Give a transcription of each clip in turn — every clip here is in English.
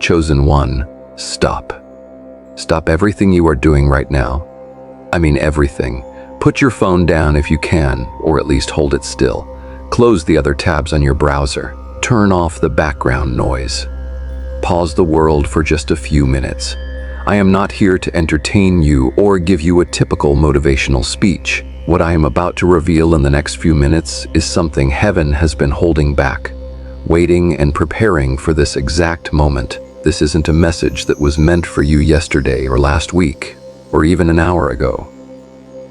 Chosen one, stop. Stop everything you are doing right now. I mean everything. Put your phone down if you can, or at least hold it still. Close the other tabs on your browser. Turn off the background noise. Pause the world for just a few minutes. I am not here to entertain you or give you a typical motivational speech. What I am about to reveal in the next few minutes is something heaven has been holding back, waiting and preparing for this exact moment. This isn't a message that was meant for you yesterday or last week, or even an hour ago.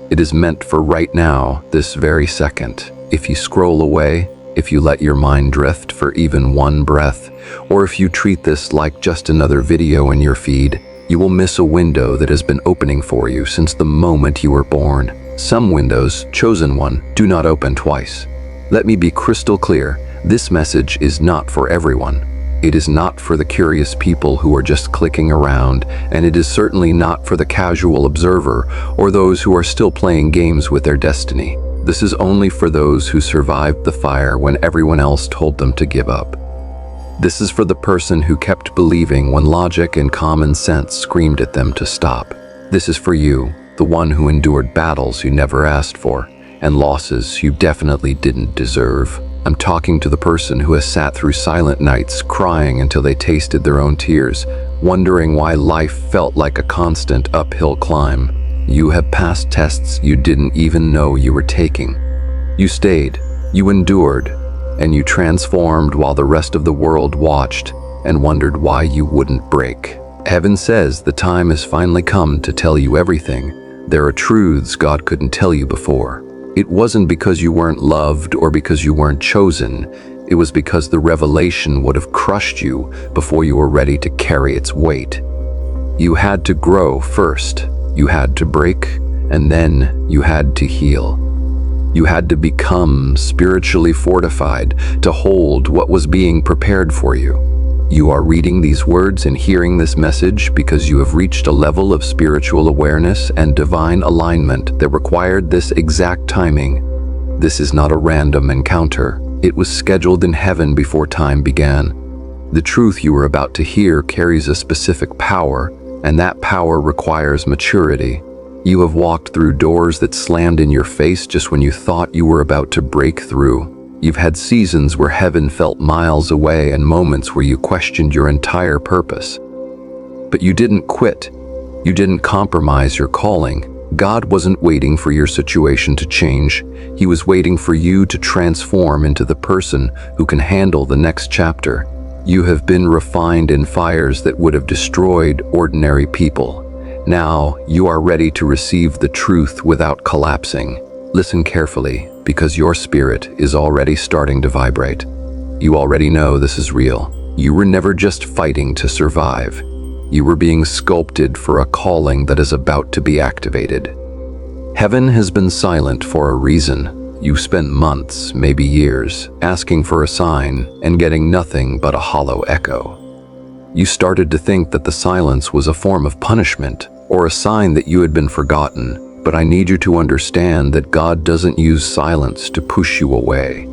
It is meant for right now, this very second. If you scroll away, if you let your mind drift for even one breath, or if you treat this like just another video in your feed, you will miss a window that has been opening for you since the moment you were born. Some windows, chosen one, do not open twice. Let me be crystal clear, this message is not for everyone. It is not for the curious people who are just clicking around, and it is certainly not for the casual observer or those who are still playing games with their destiny. This is only for those who survived the fire when everyone else told them to give up. This is for the person who kept believing when logic and common sense screamed at them to stop. This is for you, the one who endured battles you never asked for, and losses you definitely didn't deserve. I'm talking to the person who has sat through silent nights, crying until they tasted their own tears, wondering why life felt like a constant uphill climb. You have passed tests you didn't even know you were taking. You stayed, you endured, and you transformed while the rest of the world watched and wondered why you wouldn't break. Heaven says the time has finally come to tell you everything. There are truths God couldn't tell you before. It wasn't because you weren't loved or because you weren't chosen. It was because the revelation would have crushed you before you were ready to carry its weight. You had to grow first. You had to break, and then you had to heal. You had to become spiritually fortified to hold what was being prepared for you. You are reading these words and hearing this message because you have reached a level of spiritual awareness and divine alignment that required this exact timing. This is not a random encounter. It was scheduled in heaven before time began. The truth you are about to hear carries a specific power, and that power requires maturity. You have walked through doors that slammed in your face just when you thought you were about to break through. You've had seasons where heaven felt miles away and moments where you questioned your entire purpose. But you didn't quit. You didn't compromise your calling. God wasn't waiting for your situation to change. He was waiting for you to transform into the person who can handle the next chapter. You have been refined in fires that would have destroyed ordinary people. Now you are ready to receive the truth without collapsing. Listen carefully, because your spirit is already starting to vibrate. You already know this is real. You were never just fighting to survive. You were being sculpted for a calling that is about to be activated. Heaven has been silent for a reason. You spent months, maybe years, asking for a sign and getting nothing but a hollow echo. You started to think that the silence was a form of punishment or a sign that you had been forgotten. But I need you to understand that God doesn't use silence to push you away.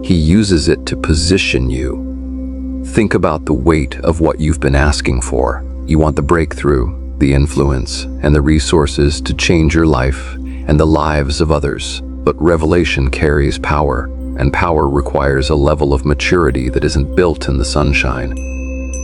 He uses it to position you. Think about the weight of what you've been asking for. You want the breakthrough, the influence, and the resources to change your life and the lives of others. But revelation carries power, and power requires a level of maturity that isn't built in the sunshine.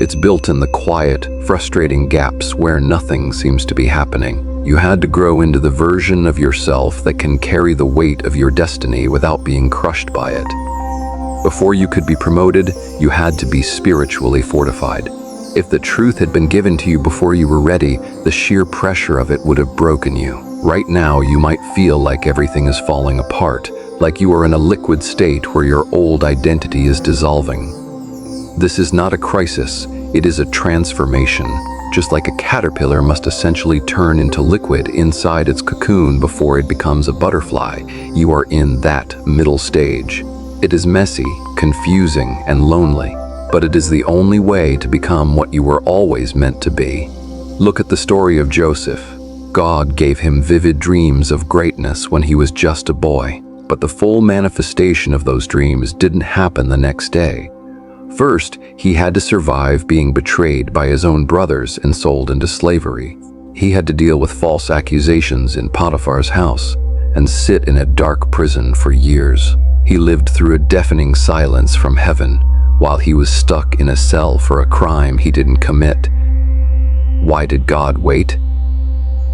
It's built in the quiet, frustrating gaps where nothing seems to be happening. You had to grow into the version of yourself that can carry the weight of your destiny without being crushed by it. Before you could be promoted, you had to be spiritually fortified. If the truth had been given to you before you were ready, the sheer pressure of it would have broken you. Right now, you might feel like everything is falling apart, like you are in a liquid state where your old identity is dissolving. This is not a crisis, it is a transformation. Just like a caterpillar must essentially turn into liquid inside its cocoon before it becomes a butterfly, you are in that middle stage. It is messy, confusing, and lonely, but it is the only way to become what you were always meant to be. Look at the story of Joseph. God gave him vivid dreams of greatness when he was just a boy, but the full manifestation of those dreams didn't happen the next day. First, he had to survive being betrayed by his own brothers and sold into slavery. He had to deal with false accusations in Potiphar's house and sit in a dark prison for years. He lived through a deafening silence from heaven while he was stuck in a cell for a crime he didn't commit. Why did God wait?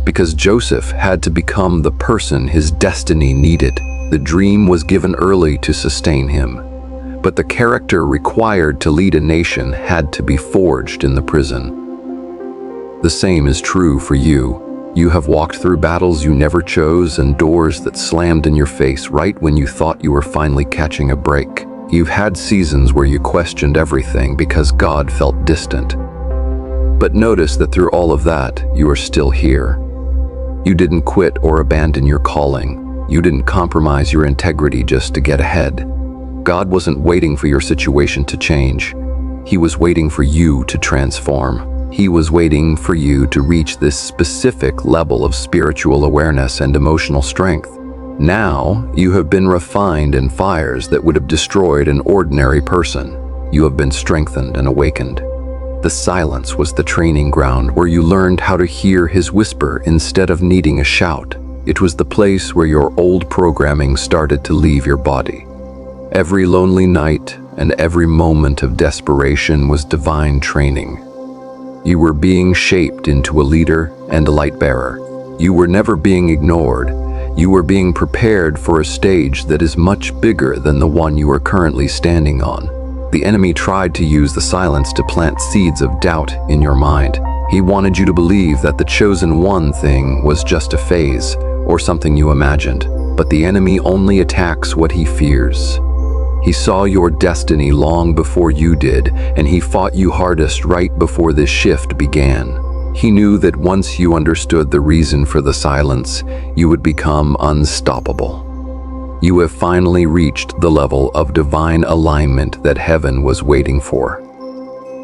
Because Joseph had to become the person his destiny needed. The dream was given early to sustain him, but the character required to lead a nation had to be forged in the prison. The same is true for you. You have walked through battles you never chose and doors that slammed in your face right when you thought you were finally catching a break. You've had seasons where you questioned everything because God felt distant. But notice that through all of that, you are still here. You didn't quit or abandon your calling. You didn't compromise your integrity just to get ahead. God wasn't waiting for your situation to change. He was waiting for you to transform. He was waiting for you to reach this specific level of spiritual awareness and emotional strength. Now, you have been refined in fires that would have destroyed an ordinary person. You have been strengthened and awakened. The silence was the training ground where you learned how to hear his whisper instead of needing a shout. It was the place where your old programming started to leave your body. Every lonely night and every moment of desperation was divine training. You were being shaped into a leader and a light bearer. You were never being ignored. You were being prepared for a stage that is much bigger than the one you are currently standing on. The enemy tried to use the silence to plant seeds of doubt in your mind. He wanted you to believe that the chosen one thing was just a phase or something you imagined. But the enemy only attacks what he fears. He saw your destiny long before you did, and he fought you hardest right before this shift began. He knew that once you understood the reason for the silence, you would become unstoppable. You have finally reached the level of divine alignment that heaven was waiting for.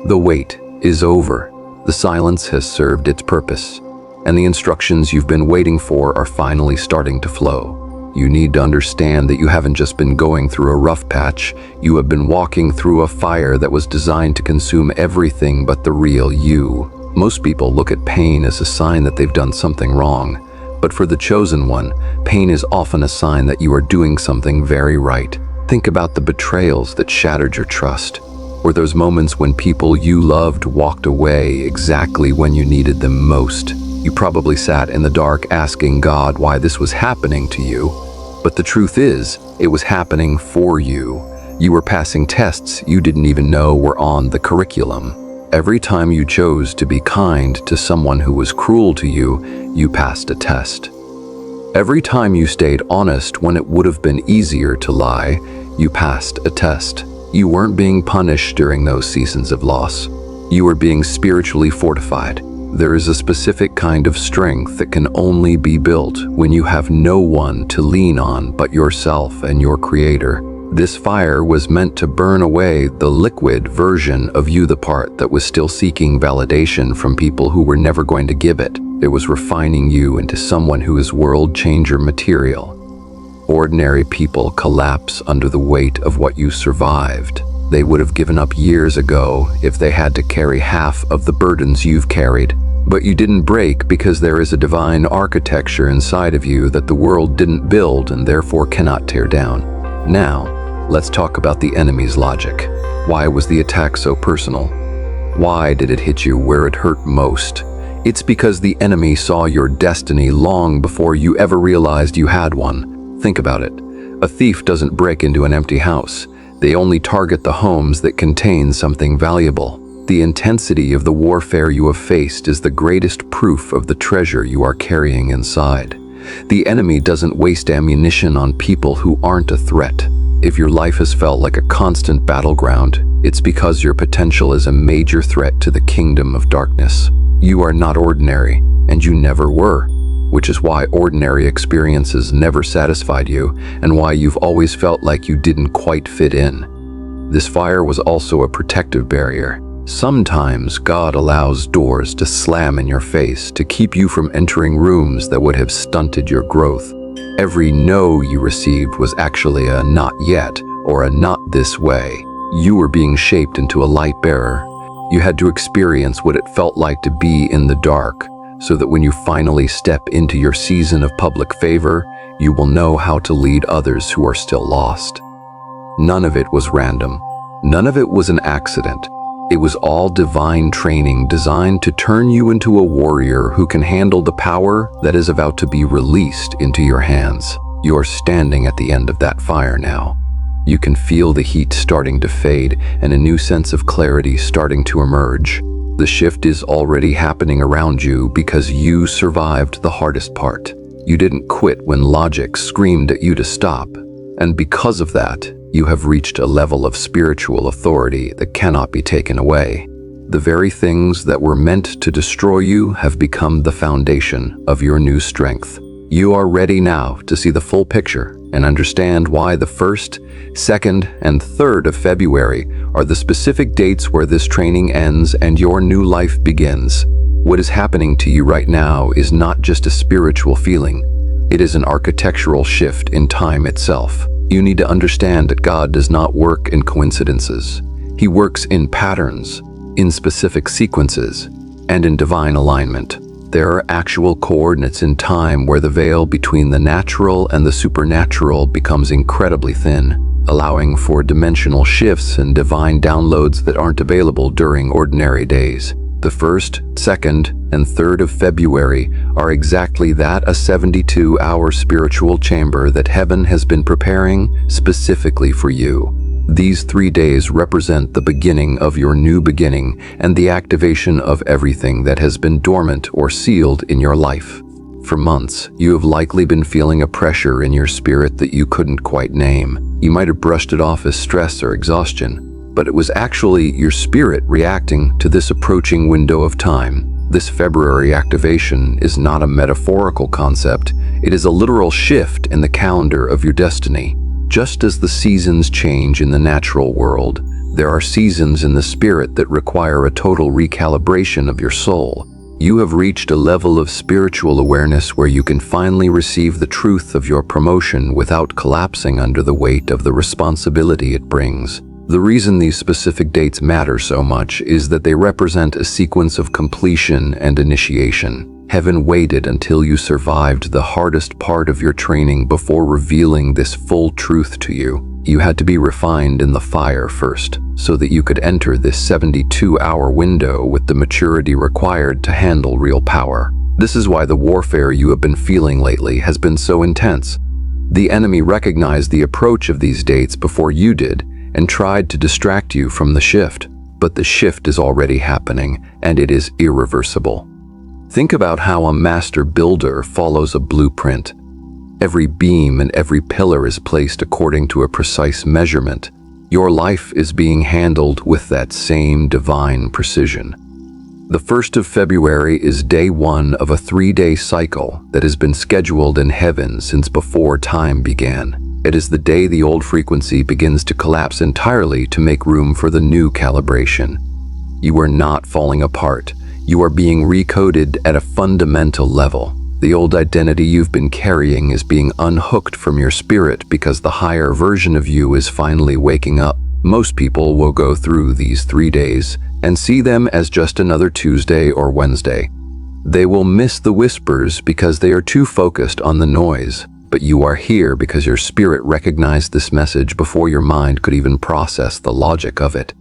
The wait is over. The silence has served its purpose, and the instructions you've been waiting for are finally starting to flow. You need to understand that you haven't just been going through a rough patch, you have been walking through a fire that was designed to consume everything but the real you. Most people look at pain as a sign that they've done something wrong, but for the chosen one, pain is often a sign that you are doing something very right. Think about the betrayals that shattered your trust, or those moments when people you loved walked away exactly when you needed them most. You probably sat in the dark asking God why this was happening to you. But the truth is, it was happening for you. You were passing tests you didn't even know were on the curriculum. Every time you chose to be kind to someone who was cruel to you, you passed a test. Every time you stayed honest when it would have been easier to lie, you passed a test. You weren't being punished during those seasons of loss. You were being spiritually fortified. There is a specific kind of strength that can only be built when you have no one to lean on but yourself and your Creator. This fire was meant to burn away the liquid version of you, the part that was still seeking validation from people who were never going to give it. It was refining you into someone who is world-changer material. Ordinary people collapse under the weight of what you survived. They would have given up years ago if they had to carry half of the burdens you've carried. But you didn't break because there is a divine architecture inside of you that the world didn't build and therefore cannot tear down. Now, let's talk about the enemy's logic. Why was the attack so personal? Why did it hit you where it hurt most? It's because the enemy saw your destiny long before you ever realized you had one. Think about it. A thief doesn't break into an empty house. They only target the homes that contain something valuable. The intensity of the warfare you have faced is the greatest proof of the treasure you are carrying inside. The enemy doesn't waste ammunition on people who aren't a threat. If your life has felt like a constant battleground, it's because your potential is a major threat to the kingdom of darkness. You are not ordinary, and you never were, which is why ordinary experiences never satisfied you and why you've always felt like you didn't quite fit in. This fire was also a protective barrier. Sometimes God allows doors to slam in your face to keep you from entering rooms that would have stunted your growth. Every no you received was actually a not yet or a not this way. You were being shaped into a light bearer. You had to experience what it felt like to be in the dark, so that when you finally step into your season of public favor, you will know how to lead others who are still lost. None of it was random. None of it was an accident. It was all divine training designed to turn you into a warrior who can handle the power that is about to be released into your hands. You're standing at the end of that fire now. You can feel the heat starting to fade and a new sense of clarity starting to emerge. The shift is already happening around you because you survived the hardest part. You didn't quit when logic screamed at you to stop. And because of that, you have reached a level of spiritual authority that cannot be taken away. The very things that were meant to destroy you have become the foundation of your new strength. You are ready now to see the full picture and understand why the 1st, 2nd, and 3rd of February are the specific dates where this training ends and your new life begins. What is happening to you right now is not just a spiritual feeling. It is an architectural shift in time itself. You need to understand that God does not work in coincidences. He works in patterns, in specific sequences, and in divine alignment. There are actual coordinates in time where the veil between the natural and the supernatural becomes incredibly thin, allowing for dimensional shifts and divine downloads that aren't available during ordinary days. The 1st, 2nd, and 3rd of February are exactly that, a 72-hour spiritual chamber that heaven has been preparing specifically for you. These 3 days represent the beginning of your new beginning and the activation of everything that has been dormant or sealed in your life. For months, you have likely been feeling a pressure in your spirit that you couldn't quite name. You might have brushed it off as stress or exhaustion, but it was actually your spirit reacting to this approaching window of time. This February activation is not a metaphorical concept. It is a literal shift in the calendar of your destiny. Just as the seasons change in the natural world, there are seasons in the spirit that require a total recalibration of your soul. You have reached a level of spiritual awareness where you can finally receive the truth of your promotion without collapsing under the weight of the responsibility it brings. The reason these specific dates matter so much is that they represent a sequence of completion and initiation. Heaven waited until you survived the hardest part of your training before revealing this full truth to you. You had to be refined in the fire first, so that you could enter this 72-hour window with the maturity required to handle real power. This is why the warfare you have been feeling lately has been so intense. The enemy recognized the approach of these dates before you did and tried to distract you from the shift. But the shift is already happening, and it is irreversible. Think about how a master builder follows a blueprint. Every beam and every pillar is placed according to a precise measurement. Your life is being handled with that same divine precision. The 1st of February is day 1 of a 3-day cycle that has been scheduled in heaven since before time began. It is the day the old frequency begins to collapse entirely to make room for the new calibration. You are not falling apart. You are being recoded at a fundamental level. The old identity you've been carrying is being unhooked from your spirit because the higher version of you is finally waking up. Most people will go through these 3 days and see them as just another Tuesday or Wednesday. They will miss the whispers because they are too focused on the noise. But you are here because your spirit recognized this message before your mind could even process the logic of it.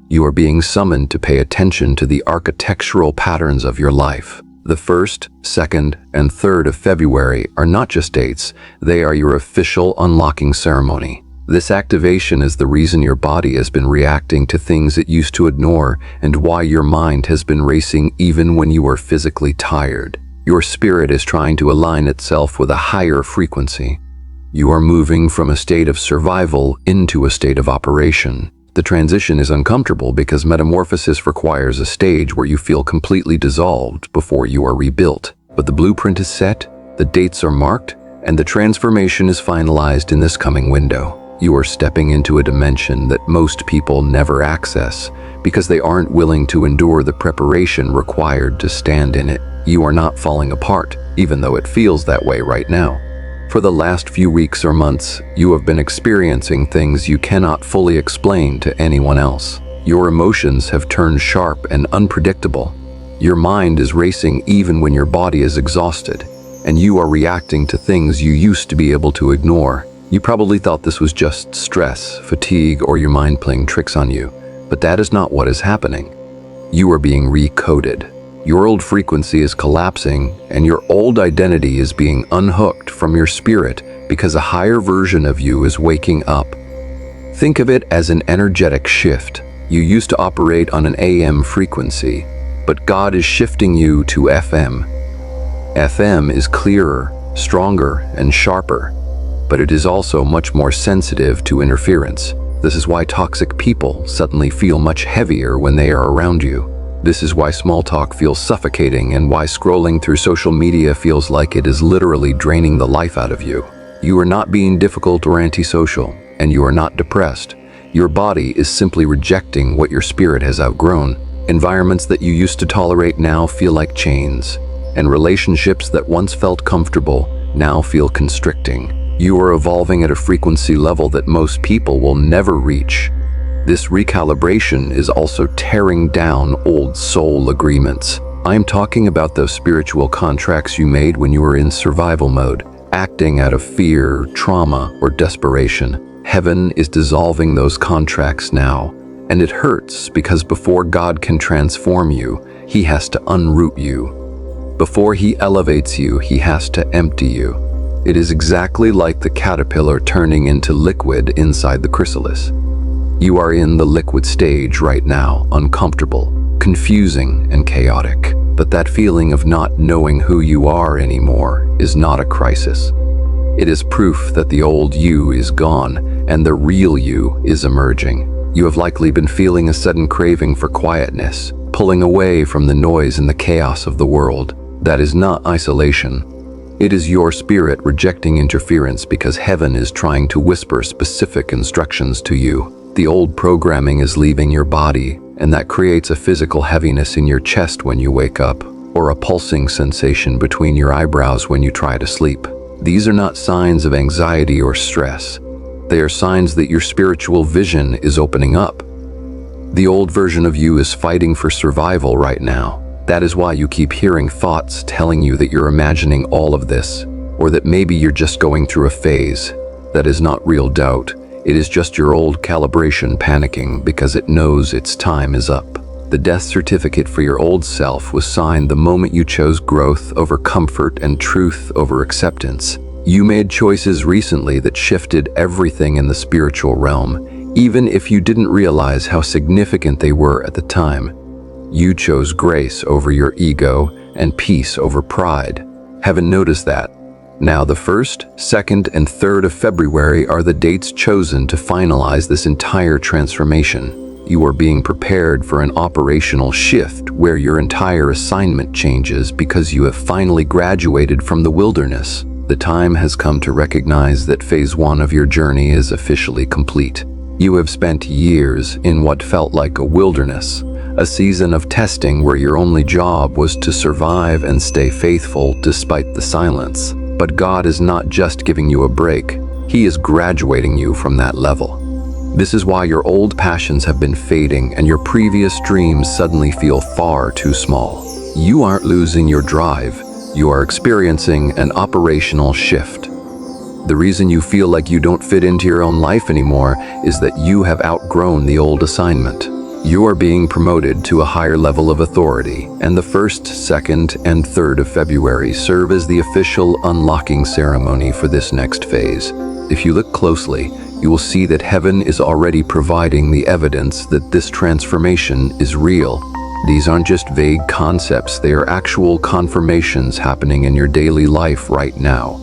You are being summoned to pay attention to the architectural patterns of your life. The 1st, 2nd, and 3rd of February are not just dates, they are your official unlocking ceremony. This activation is the reason your body has been reacting to things it used to ignore and why your mind has been racing even when you are physically tired. Your spirit is trying to align itself with a higher frequency. You are moving from a state of survival into a state of operation. The transition is uncomfortable because metamorphosis requires a stage where you feel completely dissolved before you are rebuilt. But the blueprint is set, the dates are marked, and the transformation is finalized in this coming window. You are stepping into a dimension that most people never access because they aren't willing to endure the preparation required to stand in it. You are not falling apart, even though it feels that way right now. For the last few weeks or months, you have been experiencing things you cannot fully explain to anyone else. Your emotions have turned sharp and unpredictable. Your mind is racing even when your body is exhausted, and you are reacting to things you used to be able to ignore. You probably thought this was just stress, fatigue, or your mind playing tricks on you, but that is not what is happening. You are being recoded. Your old frequency is collapsing, and your old identity is being unhooked from your spirit because a higher version of you is waking up. Think of it as an energetic shift. You used to operate on an AM frequency, but God is shifting you to FM. FM is clearer, stronger, and sharper, but it is also much more sensitive to interference. This is why toxic people suddenly feel much heavier when they are around you. This is why small talk feels suffocating and why scrolling through social media feels like it is literally draining the life out of you. You are not being difficult or antisocial, and you are not depressed. Your body is simply rejecting what your spirit has outgrown. Environments that you used to tolerate now feel like chains, and relationships that once felt comfortable now feel constricting. You are evolving at a frequency level that most people will never reach. This recalibration is also tearing down old soul agreements. I am talking about those spiritual contracts you made when you were in survival mode, acting out of fear, trauma, or desperation. Heaven is dissolving those contracts now, and it hurts because before God can transform you, He has to unroot you. Before He elevates you, He has to empty you. It is exactly like the caterpillar turning into liquid inside the chrysalis. You are in the liquid stage right now, uncomfortable, confusing, and chaotic. But that feeling of not knowing who you are anymore is not a crisis. It is proof that the old you is gone and the real you is emerging. You have likely been feeling a sudden craving for quietness, pulling away from the noise and the chaos of the world. That is not isolation. It is your spirit rejecting interference because heaven is trying to whisper specific instructions to you. The old programming is leaving your body, and that creates a physical heaviness in your chest when you wake up, or a pulsing sensation between your eyebrows when you try to sleep. These are not signs of anxiety or stress. They are signs that your spiritual vision is opening up. The old version of you is fighting for survival right now. That is why you keep hearing thoughts telling you that you're imagining all of this, or that maybe you're just going through a phase. That is not real doubt. It is just your old calibration panicking because it knows its time is up. The death certificate for your old self was signed the moment you chose growth over comfort and truth over acceptance. You made choices recently that shifted everything in the spiritual realm, even if you didn't realize how significant they were at the time. You chose grace over your ego and peace over pride. Haven't noticed that? Now the 1st, 2nd, and 3rd of February are the dates chosen to finalize this entire transformation. You are being prepared for an operational shift where your entire assignment changes because you have finally graduated from the wilderness. The time has come to recognize that phase 1 of your journey is officially complete. You have spent years in what felt like a wilderness, a season of testing where your only job was to survive and stay faithful despite the silence. But God is not just giving you a break, He is graduating you from that level. This is why your old passions have been fading and your previous dreams suddenly feel far too small. You aren't losing your drive, you are experiencing an operational shift. The reason you feel like you don't fit into your own life anymore is that you have outgrown the old assignment. You are being promoted to a higher level of authority, and the 1st, 2nd, and 3rd of February serve as the official unlocking ceremony for this next phase. If you look closely, you will see that heaven is already providing the evidence that this transformation is real. These aren't just vague concepts, they are actual confirmations happening in your daily life right now.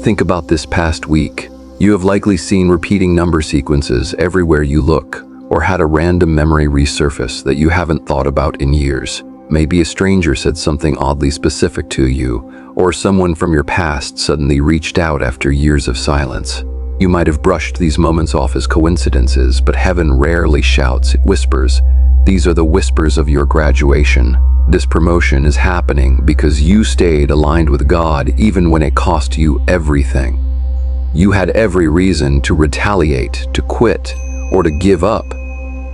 Think about this past week. You have likely seen repeating number sequences everywhere you look, or had a random memory resurface that you haven't thought about in years. Maybe a stranger said something oddly specific to you, or someone from your past suddenly reached out after years of silence. You might have brushed these moments off as coincidences, but heaven rarely shouts, it whispers. These are the whispers of your graduation. This promotion is happening because you stayed aligned with God even when it cost you everything. You had every reason to retaliate, to quit, or to give up,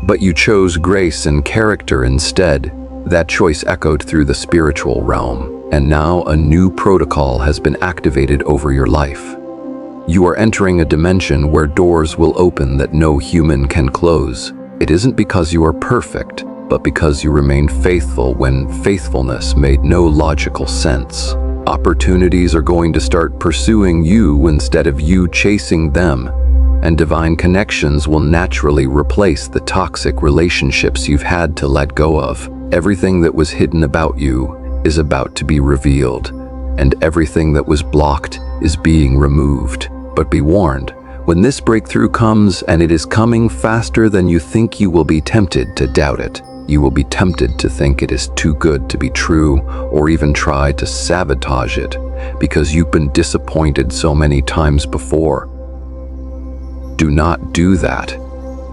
but you chose grace and character instead. That choice echoed through the spiritual realm, and now a new protocol has been activated over your life. You are entering a dimension where doors will open that no human can close. It isn't because you are perfect, but because you remained faithful when faithfulness made no logical sense. Opportunities are going to start pursuing you instead of you chasing them, and divine connections will naturally replace the toxic relationships you've had to let go of. Everything that was hidden about you is about to be revealed, and everything that was blocked is being removed. But be warned, when this breakthrough comes, and it is coming faster than you think, you will be tempted to doubt it. You will be tempted to think it is too good to be true, or even try to sabotage it, because you've been disappointed so many times before. Do not do that.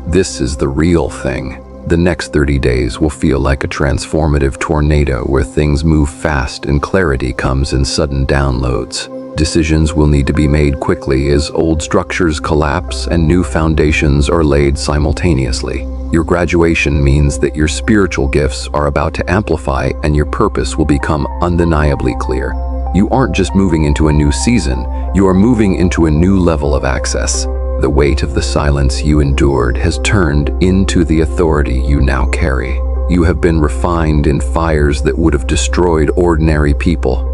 This is the real thing. The next 30 days will feel like a transformative tornado where things move fast and clarity comes in sudden downloads. Decisions will need to be made quickly as old structures collapse and new foundations are laid simultaneously. Your graduation means that your spiritual gifts are about to amplify and your purpose will become undeniably clear. You aren't just moving into a new season, you are moving into a new level of access. The weight of the silence you endured has turned into the authority you now carry. You have been refined in fires that would have destroyed ordinary people,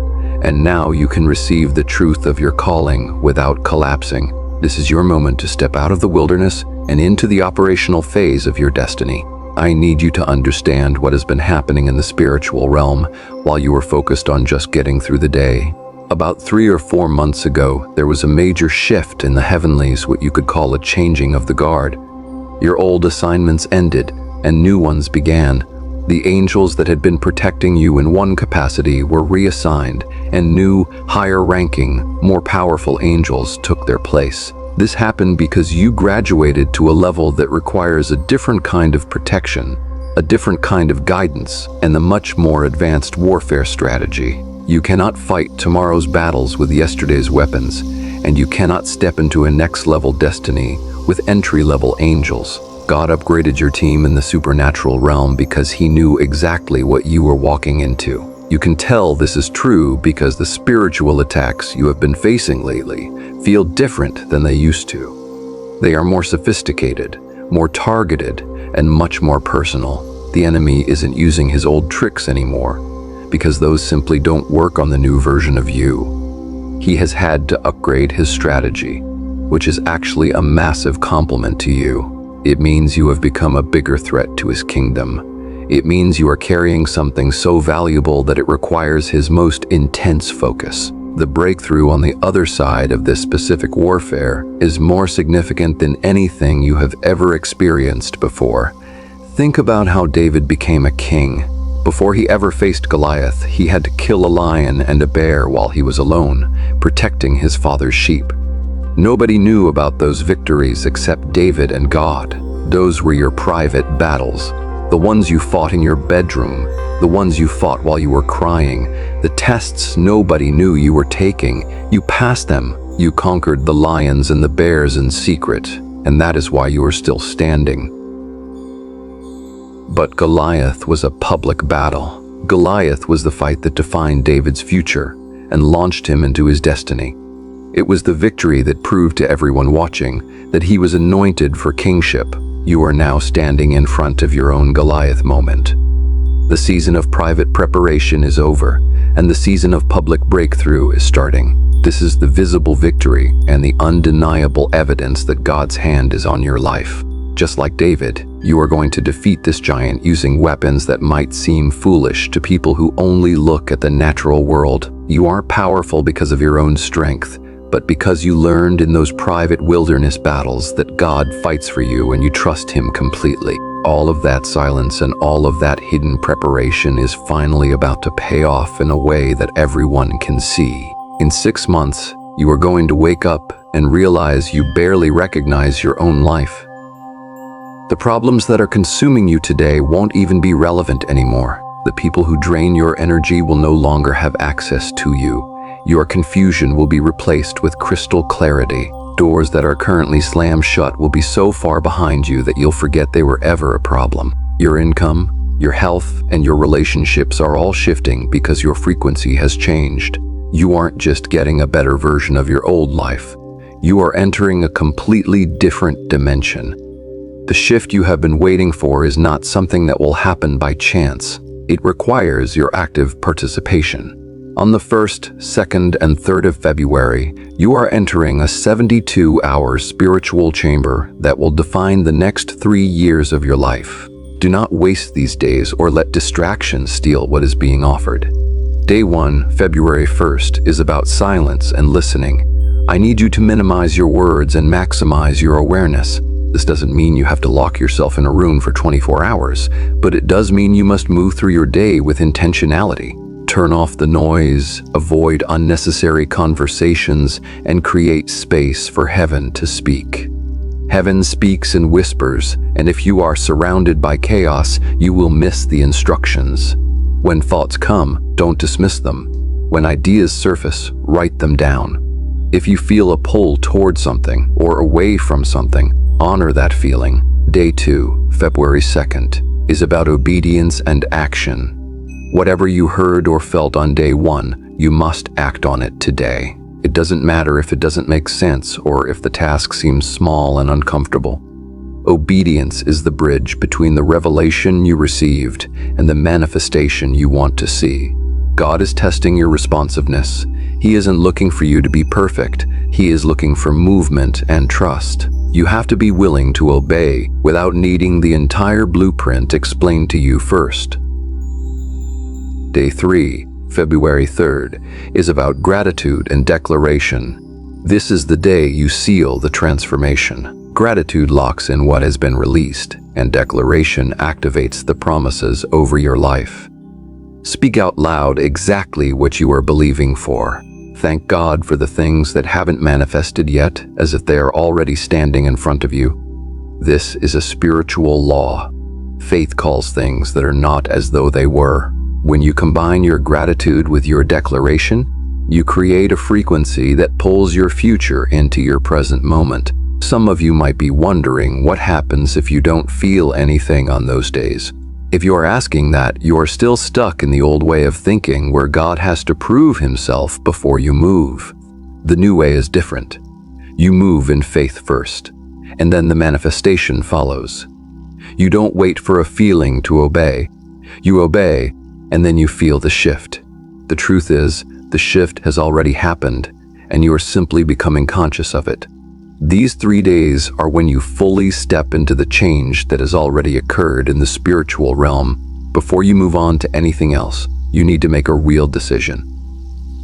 and now you can receive the truth of your calling without collapsing. This is your moment to step out of the wilderness and into the operational phase of your destiny. I need you to understand what has been happening in the spiritual realm while you were focused on just getting through the day. About 3 or 4 months ago, there was a major shift in the heavenlies, what you could call a changing of the guard. Your old assignments ended and new ones began. The angels that had been protecting you in one capacity were reassigned, and new, higher-ranking, more powerful angels took their place. This happened because you graduated to a level that requires a different kind of protection, a different kind of guidance, and a much more advanced warfare strategy. You cannot fight tomorrow's battles with yesterday's weapons, and you cannot step into a next-level destiny with entry-level angels. God upgraded your team in the supernatural realm because He knew exactly what you were walking into. You can tell this is true because the spiritual attacks you have been facing lately feel different than they used to. They are more sophisticated, more targeted, and much more personal. The enemy isn't using his old tricks anymore, because those simply don't work on the new version of you. He has had to upgrade his strategy, which is actually a massive compliment to you. It means you have become a bigger threat to his kingdom. It means you are carrying something so valuable that it requires his most intense focus. The breakthrough on the other side of this specific warfare is more significant than anything you have ever experienced before. Think about how David became a king. Before he ever faced Goliath, he had to kill a lion and a bear while he was alone, protecting his father's sheep. Nobody knew about those victories except David and God. Those were your private battles, the ones you fought in your bedroom, the ones you fought while you were crying, the tests nobody knew you were taking. You passed them. You conquered the lions and the bears in secret, and that is why you are still standing. But Goliath was a public battle. Goliath was the fight that defined David's future and launched him into his destiny. It was the victory that proved to everyone watching that he was anointed for kingship. You are now standing in front of your own Goliath moment. The season of private preparation is over, and the season of public breakthrough is starting. This is the visible victory and the undeniable evidence that God's hand is on your life. Just like David, you are going to defeat this giant using weapons that might seem foolish to people who only look at the natural world. You aren't powerful because of your own strength, but because you learned in those private wilderness battles that God fights for you and you trust Him completely. All of that silence and all of that hidden preparation is finally about to pay off in a way that everyone can see. In 6 months, you are going to wake up and realize you barely recognize your own life. The problems that are consuming you today won't even be relevant anymore. The people who drain your energy will no longer have access to you. Your confusion will be replaced with crystal clarity. Doors that are currently slammed shut will be so far behind you that you'll forget they were ever a problem. Your income, your health, and your relationships are all shifting because your frequency has changed. You aren't just getting a better version of your old life. You are entering a completely different dimension. The shift you have been waiting for is not something that will happen by chance. It requires your active participation. On the 1st, 2nd, and 3rd of February, you are entering a 72-hour spiritual chamber that will define the next 3 years of your life. Do not waste these days or let distractions steal what is being offered. Day 1, February 1st, is about silence and listening. I need you to minimize your words and maximize your awareness. This doesn't mean you have to lock yourself in a room for 24 hours, but it does mean you must move through your day with intentionality. Turn off the noise, avoid unnecessary conversations, and create space for heaven to speak. Heaven speaks in whispers, and if you are surrounded by chaos, you will miss the instructions. When thoughts come, don't dismiss them. When ideas surface, write them down. If you feel a pull toward something or away from something, honor that feeling. Day 2, February 2nd, is about obedience and action. Whatever you heard or felt on day 1, you must act on it today. It doesn't matter if it doesn't make sense or if the task seems small and uncomfortable. Obedience is the bridge between the revelation you received and the manifestation you want to see. God is testing your responsiveness. He isn't looking for you to be perfect. He is looking for movement and trust. You have to be willing to obey without needing the entire blueprint explained to you first. Day 3, February 3rd, is about gratitude and declaration. This is the day you seal the transformation. Gratitude locks in what has been released, and declaration activates the promises over your life. Speak out loud exactly what you are believing for. Thank God for the things that haven't manifested yet, as if they are already standing in front of you. This is a spiritual law. Faith calls things that are not as though they were. When you combine your gratitude with your declaration, you create a frequency that pulls your future into your present moment. Some of you might be wondering what happens if you don't feel anything on those days. If you are asking that, you are still stuck in the old way of thinking where God has to prove himself before you move. The new way is different. You move in faith first, and then the manifestation follows. You don't wait for a feeling to obey. You obey, and then you feel the shift. The truth is, the shift has already happened, and you are simply becoming conscious of it. These 3 days are when you fully step into the change that has already occurred in the spiritual realm. Before you move on to anything else, you need to make a real decision.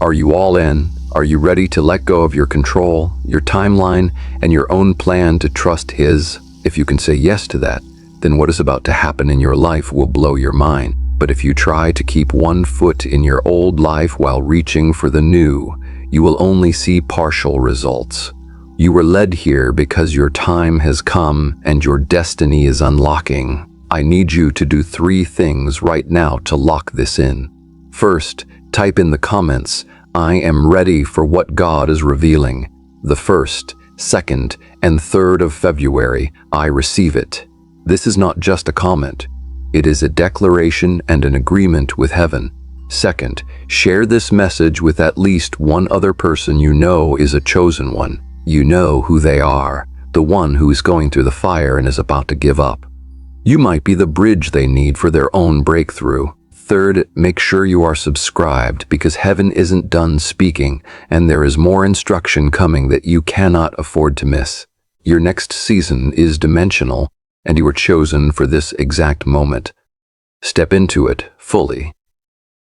Are you all in? Are you ready to let go of your control, your timeline, and your own plan to trust His? If you can say yes to that, then what is about to happen in your life will blow your mind. But if you try to keep one foot in your old life while reaching for the new, you will only see partial results. You were led here because your time has come and your destiny is unlocking. I need you to do 3 things right now to lock this in. First, type in the comments, I am ready for what God is revealing. The 1st, 2nd, and 3rd of February, I receive it. This is not just a comment. It is a declaration and an agreement with heaven. Second, share this message with at least one other person you know is a chosen one. You know who they are, the one who is going through the fire and is about to give up. You might be the bridge they need for their own breakthrough. Third, make sure you are subscribed because heaven isn't done speaking and there is more instruction coming that you cannot afford to miss. Your next season is dimensional and you were chosen for this exact moment. Step into it fully.